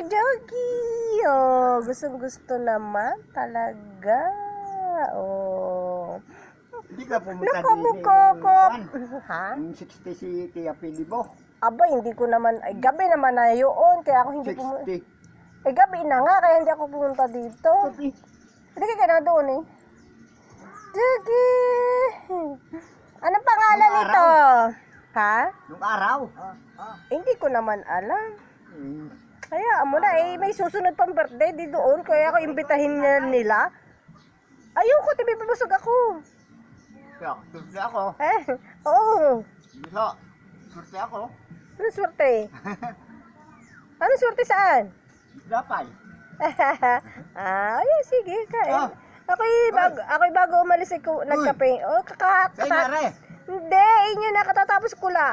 Jogi. Oh, gustong-gusto naman talaga. Oh. Hindi ka pumunta Naku, ko. Ha? Yung 60 si Tia Pilibo. Aba, hindi ko naman, ay gabi naman na yun, kaya ako hindi pumunta. 60. Eh, gabi na nga, kaya hindi ako pumunta dito. Sabi, Hindi ka na doon eh. Jogi. Anong pangalan Nung nito? Ha? nung araw. Hindi ko naman alam. Hmm. Kaya mo na eh, may susunod pang birthday di doon, kaya ako imbitahin nila. Ayoko, tibibusog ako. Kaya, surte ako. Eh, oo. Bisa, surte ako. Ano swerte? Ano swerte saan? Dapay. Ayun, sige, kain. Oh. Ako'y bago umalis, nagkape. Oh, Say, Mare. Hindi, inyo na, katatapos ko lang.